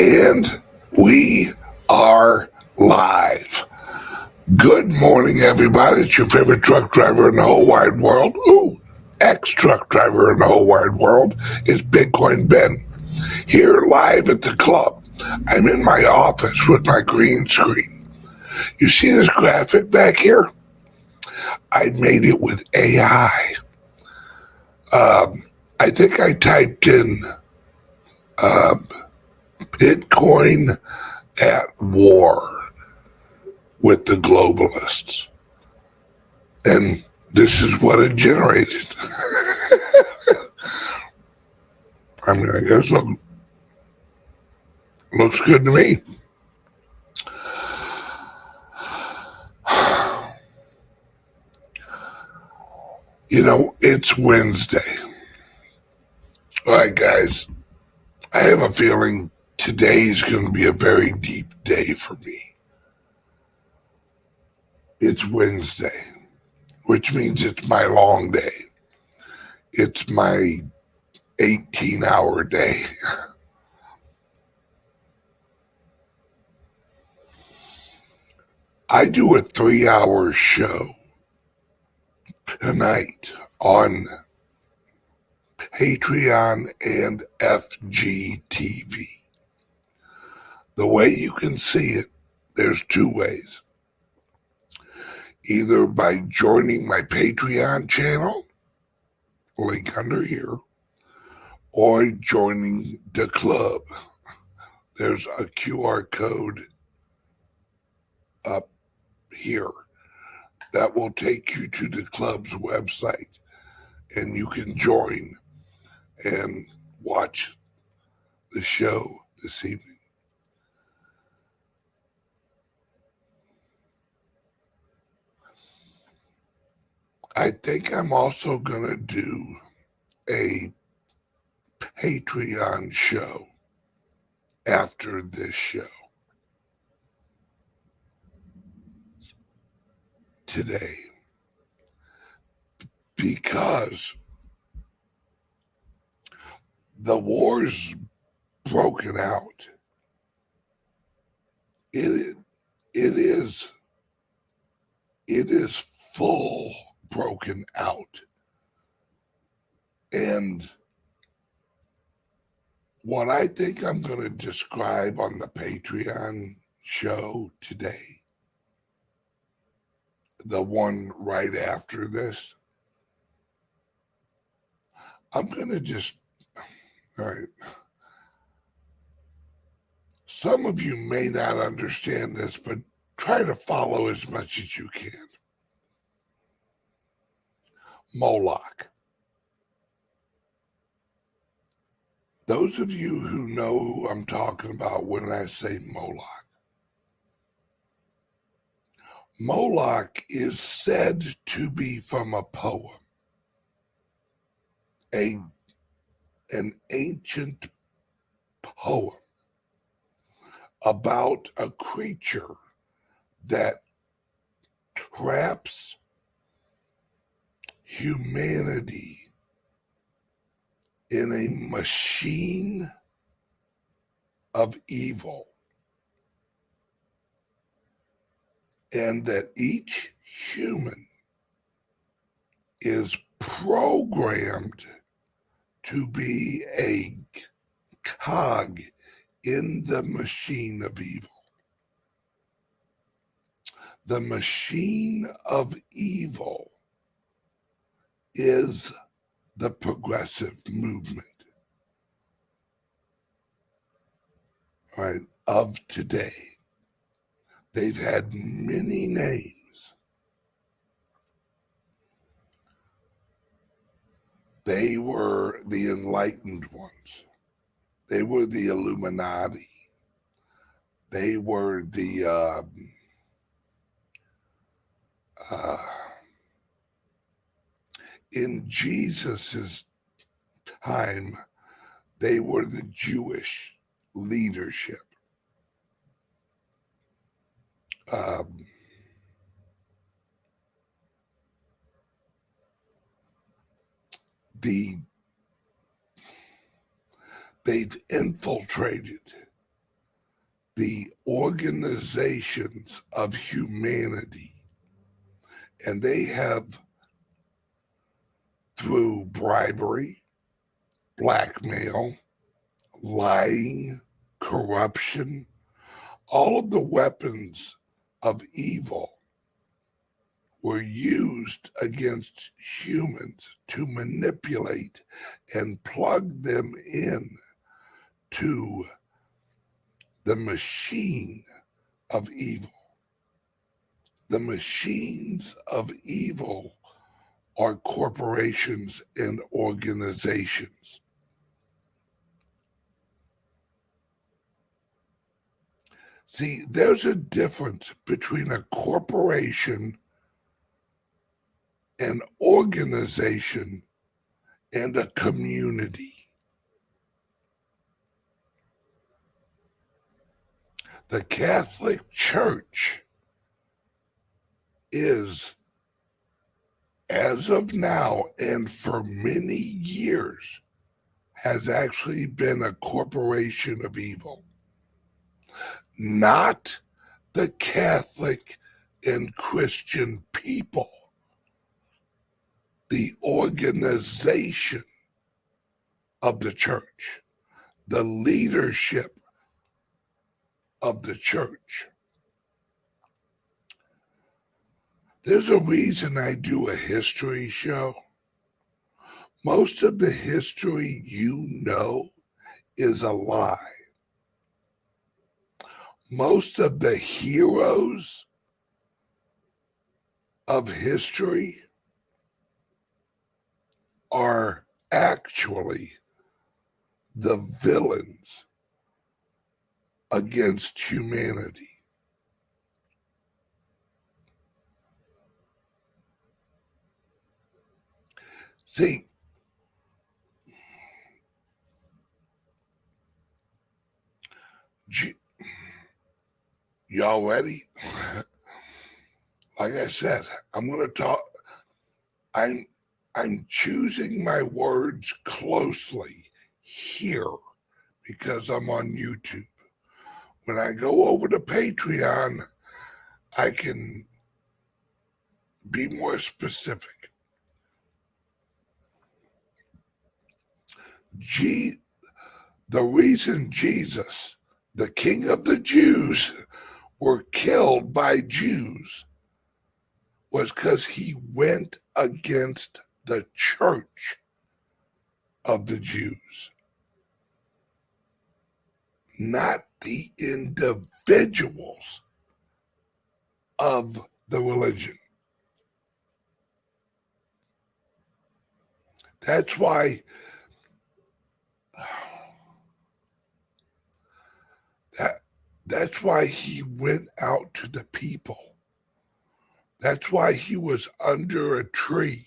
And we are live. Good morning, everybody. It's your favorite truck driver in the whole wide world. Ooh, ex-truck driver in the whole wide world is Bitcoin Ben. Here live at the club. I'm in my office with my green screen. You see this graphic back here? I made it with AI. I think I typed in Bitcoin at war with the globalists. And this is what it generated. I mean, I guess looks good to me. You know, it's Wednesday. All right, guys, I have a feeling today's going to be a very deep day for me. It's Wednesday, which means it's my long day. It's my 18-hour day. I do a 3-hour show tonight on Patreon and FGTV. The way you can see it, there's two ways. Either by joining my Patreon channel, link under here, or joining the club. There's a QR code up here that will take you to the club's website, and you can join and watch the show this evening. I think I'm also going to do a Patreon show after this show today, because the war's broken out. It is full broken out. And what I think I'm going to describe on the Patreon show today, the one right after this, I'm going to just, all right. Some of you may not understand this, but try to follow as much as you can. Moloch. Those of you who know who I'm talking about when I say Moloch. Moloch is said to be from a poem, an ancient poem about a creature that traps humanity in a machine of evil, and that each human is programmed to be a cog in the machine of evil. The machine of evil is the progressive movement, right, of today. They've had many names. They were the enlightened ones. They were the Illuminati. They were the in Jesus's time, they were the Jewish leadership. They've infiltrated the organizations of humanity, and they have, through bribery, blackmail, lying, corruption, all of the weapons of evil were used against humans to manipulate and plug them in to the machine of evil. The machines of evil are corporations and organizations. See, there's a difference between a corporation, an organization, and a community. The Catholic Church is, as of now and for many years, has actually been a corporation of evil. Not the Catholic and Christian people, the organization of the church, the leadership of the church. There's a reason I do a history show. Most of the history you know is a lie. Most of the heroes of history are actually the villains against humanity. See, y'all ready? Like I said, I'm going to talk. I'm choosing my words closely here because I'm on YouTube. When I go over to Patreon, I can be more specific. The reason Jesus, the King of the Jews, were killed by Jews was because he went against the church of the Jews, not the individuals of the religion. That's why that's why he went out to the people. That's why he was under a tree.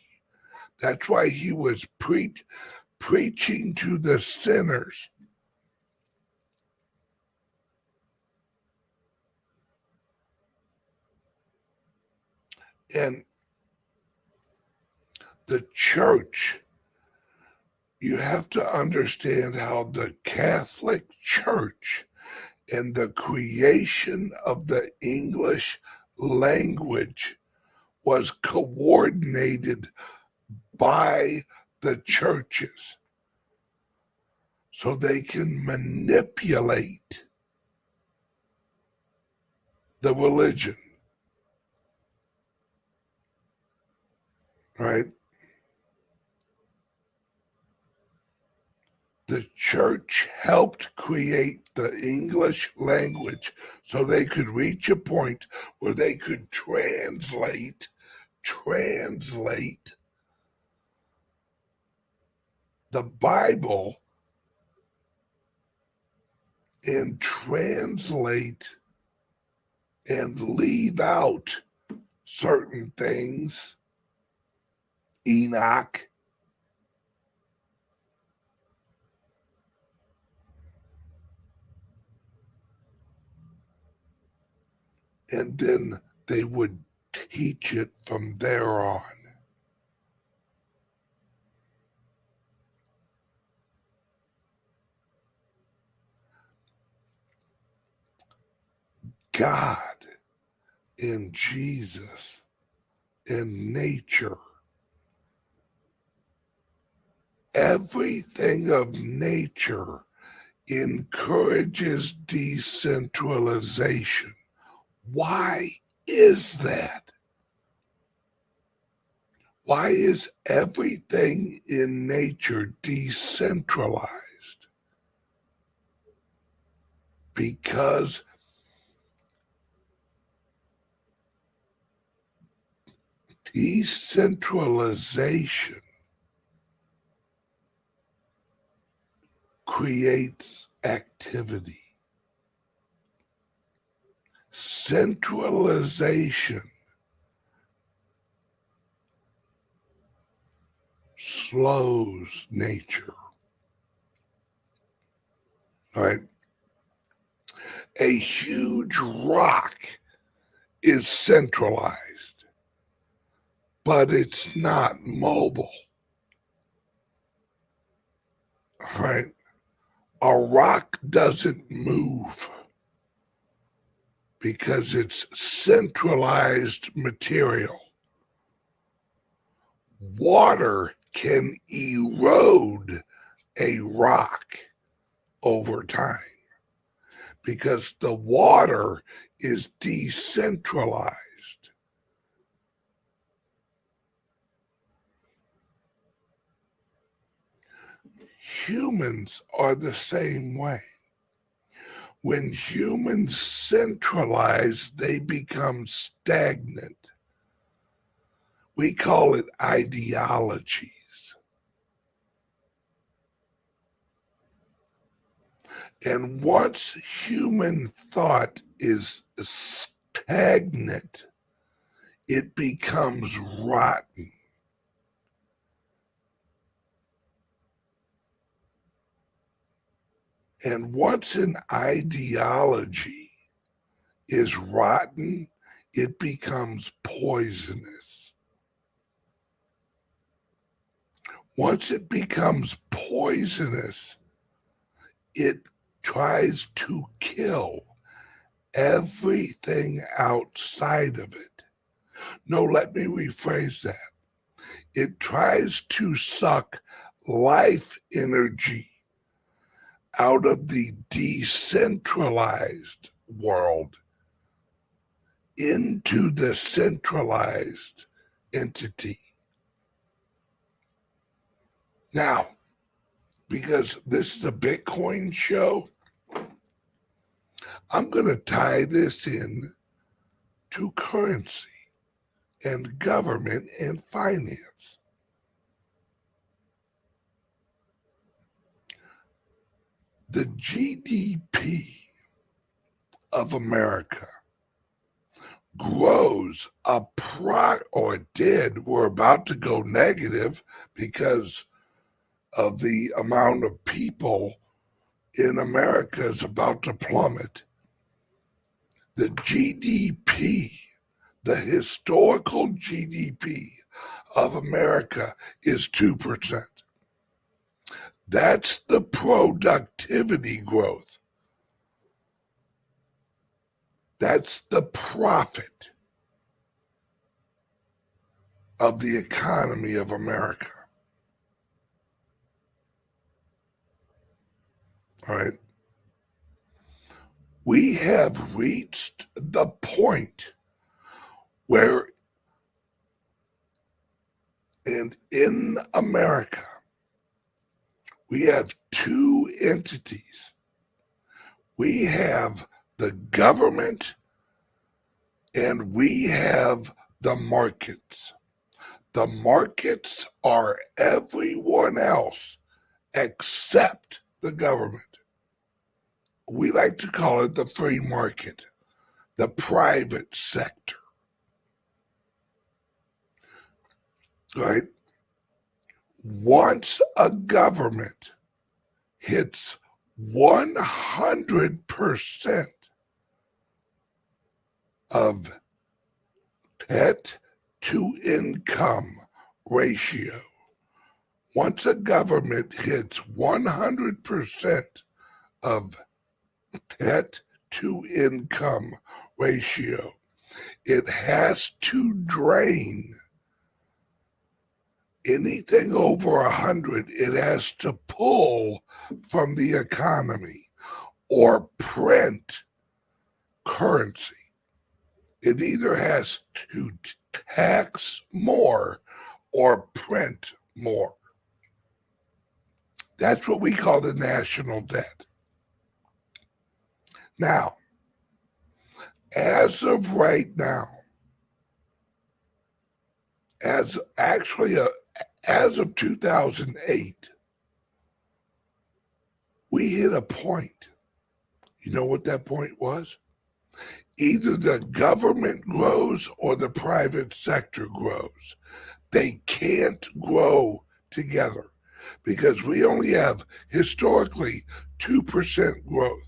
That's why he was preaching to the sinners. And the church, you have to understand how the Catholic Church and the creation of the English language was coordinated by the churches so they can manipulate the religion, right? The church helped create the English language so they could reach a point where they could translate the Bible and translate and leave out certain things. Enoch, and then they would teach it from there on. God, in Jesus, in nature, everything of nature encourages decentralization. Why is that? Why is everything in nature decentralized? Because decentralization creates activity. Centralization slows nature. All right? A huge rock is centralized, but it's not mobile. All right? A rock doesn't move because it's centralized material. Water can erode a rock over time because the water is decentralized. Humans are the same way. When humans centralize, they become stagnant. We call it ideologies. And once human thought is stagnant, it becomes rotten. And once an ideology is rotten, it becomes poisonous. Once it becomes poisonous, it tries to kill everything outside of it. No, let me rephrase that. It tries to suck life energy out of the decentralized world into the centralized entity. Now, because this is a Bitcoin show, I'm going to tie this in to currency and government and finance. The GDP of America grows or did. We're about to go negative because of the amount of people in America is about to plummet. The GDP, the historical GDP of America is 2%. That's the productivity growth. That's the profit of the economy of America. All right. We have reached the point where, and in America, we have two entities. We have the government and we have the markets. The markets are everyone else except the government. We like to call it the free market, the private sector. Right? Once a government hits 100% of debt to income ratio, once a government hits 100% of debt to income ratio. It has to drain anything over 100. It has to pull from the economy or print currency. It either has to tax more or print more. That's what we call the national debt. Now, as of right now, as of 2008, we hit a point. You know what that point was? Either the government grows or the private sector grows. They can't grow together because we only have historically 2% growth.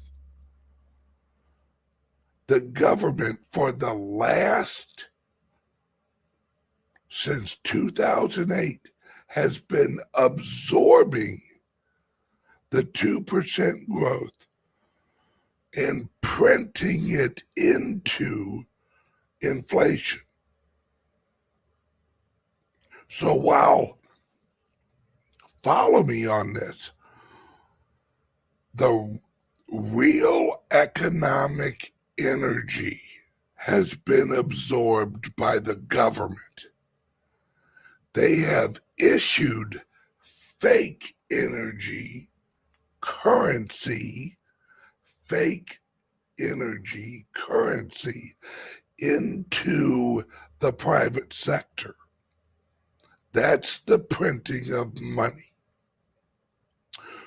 The government for the last, since 2008, has been absorbing the 2% growth and printing it into inflation. So follow me on this, the real economic energy has been absorbed by the government. They have issued fake energy currency, fake energy currency into the private sector. That's the printing of money.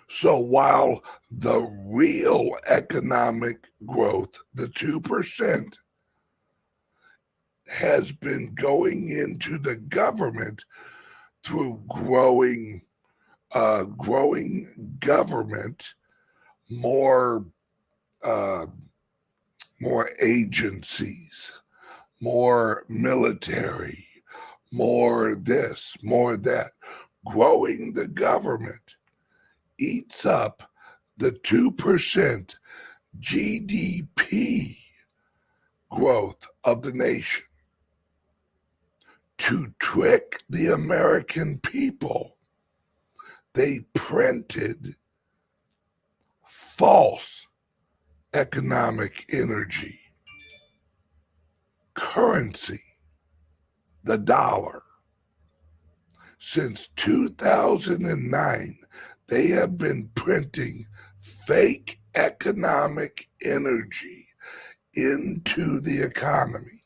So while the real economic growth, the 2%, has been going into the government through growing government, more agencies, more military, more this, more that. Growing the government eats up the 2% GDP growth of the nation. To trick the American people, they printed false economic energy currency, the dollar. Since 2009, they have been printing fake economic energy into the economy.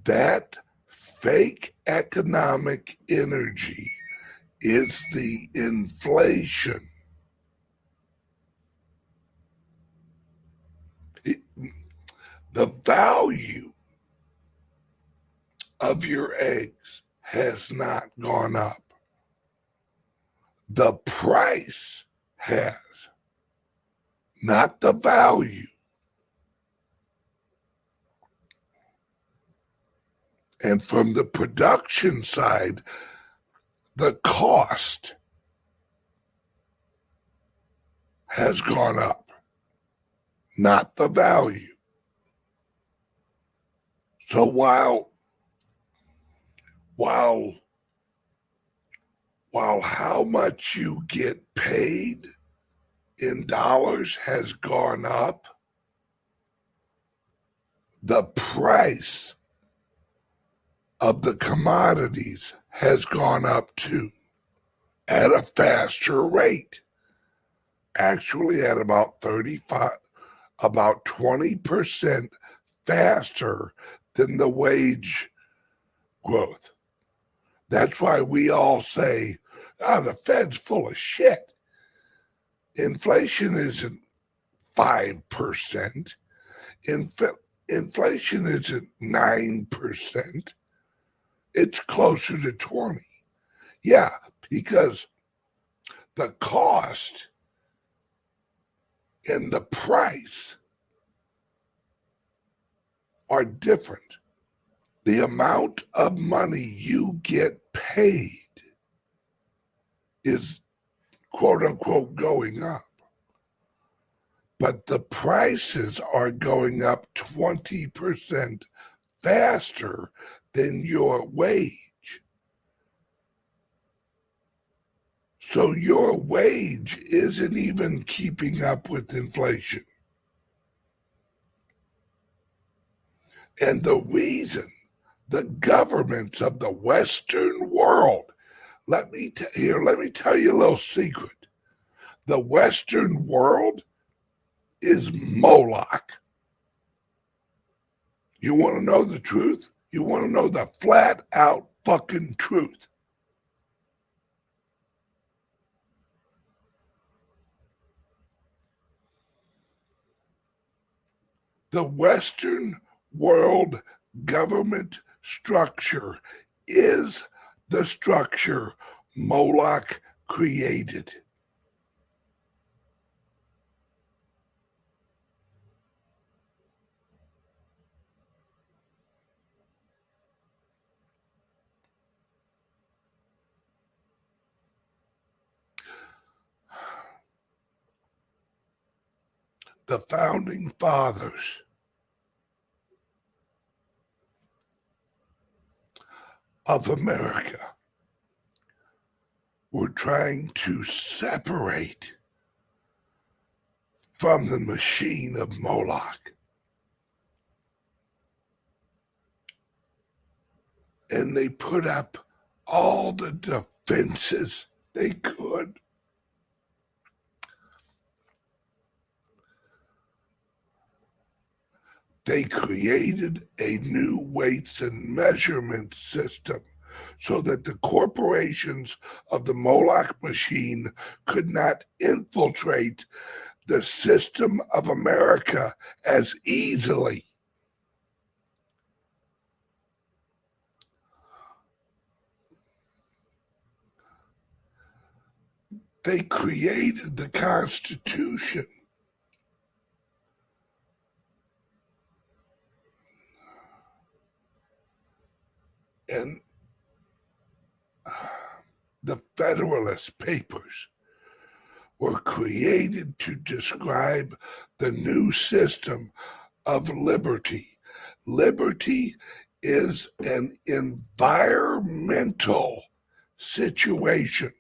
That fake economic energy is the inflation. The value of your eggs has not gone up. The price has, not the value. And from the production side, the cost has gone up, not the value. So while how much you get paid in dollars has gone up, the price of the commodities has gone up too, at a faster rate. Actually at about 20% faster than the wage growth. That's why we all say, the Fed's full of shit. Inflation isn't 5%. Inflation isn't 9%. It's closer to 20. Yeah, because the cost and the price are different. The amount of money you get paid is quote unquote going up. But the prices are going up 20% faster than your wage. So your wage isn't even keeping up with inflation. And the reason the governments of the Western world, let me tell you a little secret. The Western world is Moloch. You want to know the truth? You want to know the flat out fucking truth? The Western world government structure is the structure Moloch created. The founding fathers of America were trying to separate from the machine of Moloch. And they put up all the defenses they could. They created a new weights and measurement system so that the corporations of the Moloch machine could not infiltrate the system of America as easily. They created the Constitution. And the Federalist Papers were created to describe the new system of liberty. Liberty is an environmental situation.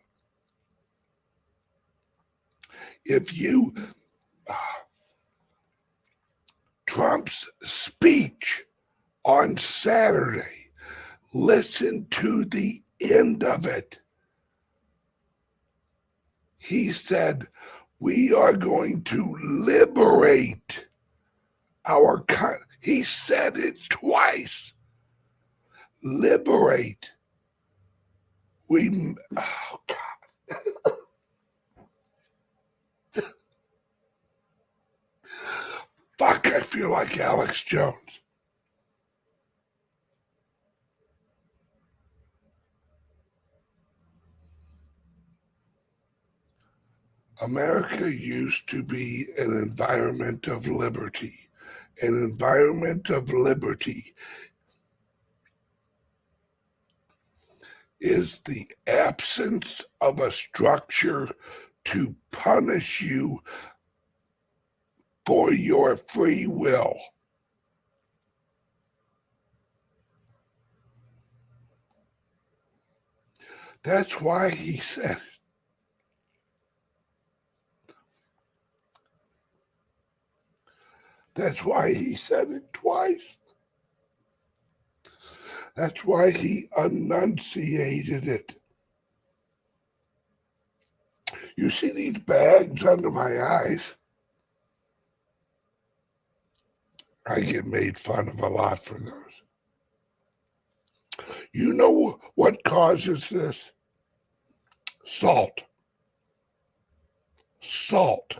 If you, Trump's speech on Saturday, listen to the end of it. He said, we are going to liberate our he said it twice. Liberate. Oh God. Fuck, I feel like Alex Jones. America used to be an environment of liberty. An environment of liberty is the absence of a structure to punish you for your free will. That's why he said it. That's why he said it twice. That's why he enunciated it. You see these bags under my eyes? I get made fun of a lot for those. You know what causes this? Salt. Salt.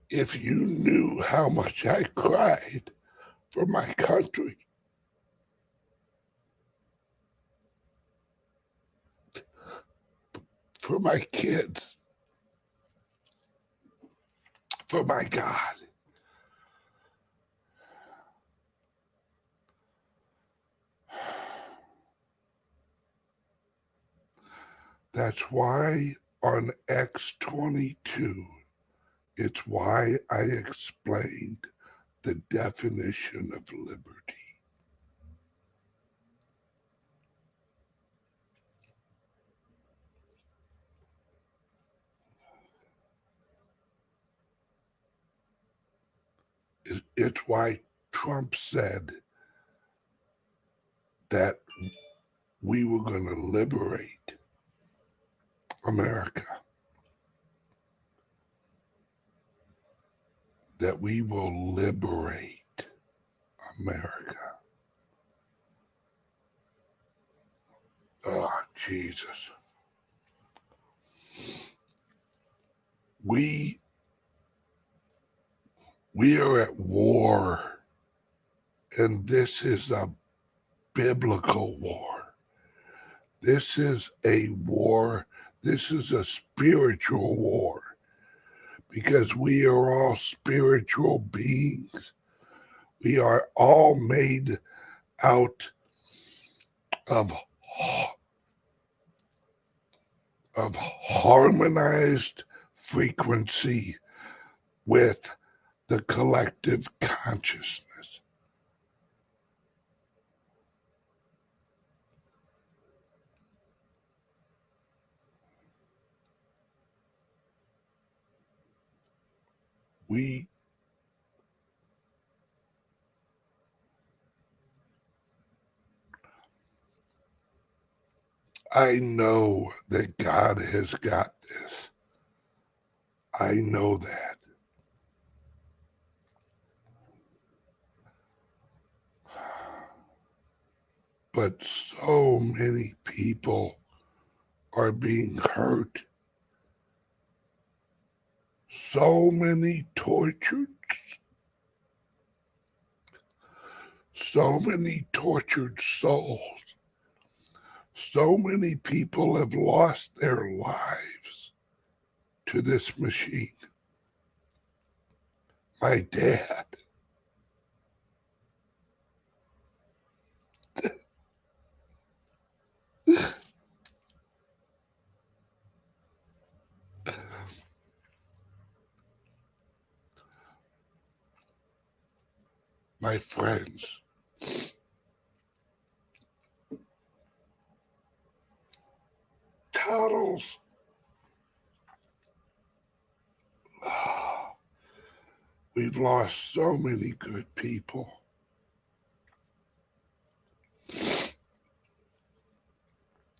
If you knew how much I cried for my country, for my kids, for my God. That's why on X22, it's why I explained the definition of liberty. It's why Trump said that we were going to liberate America, that we will liberate America. Oh, Jesus. We are at war, and this is a biblical war. This is a war. This is a spiritual war, because we are all spiritual beings. We are all made out of harmonized frequency with the collective consciousness. I know that God has got this. I know that. But so many people are being hurt. So many tortured. So many tortured souls. So many people have lost their lives to this machine. My dad. My friends. Toddles. We've lost so many good people.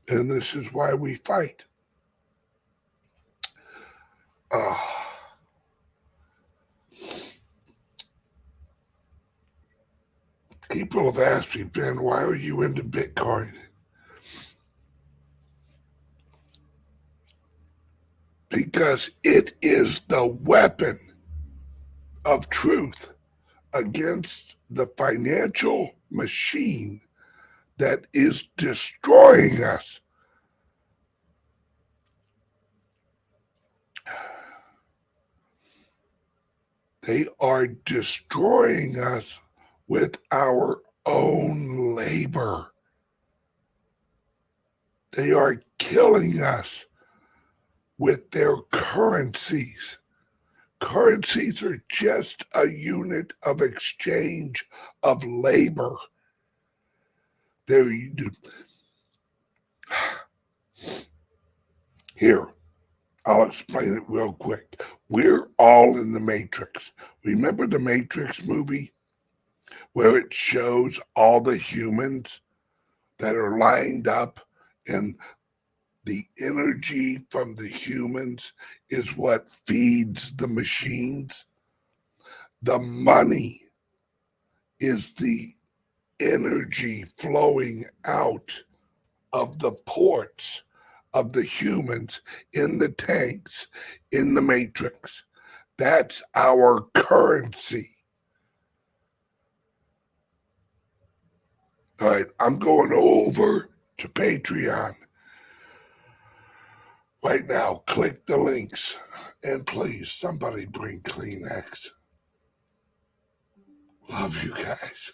And this is why we fight. People have asked me, Ben, why are you into Bitcoin? Because it is the weapon of truth against the financial machine that is destroying us. They are destroying us with our own labor. They are killing us with their currencies. Currencies are just a unit of exchange of labor. Here, I'll explain it real quick. We're all in the Matrix. Remember the Matrix movie where it shows all the humans that are lined up, and the energy from the humans is what feeds the machines? The money is the energy flowing out of the ports of the humans in the tanks in the Matrix. That's our currency. All right, I'm going over to Patreon. Right now, click the links, and please, somebody bring Kleenex. Love you guys.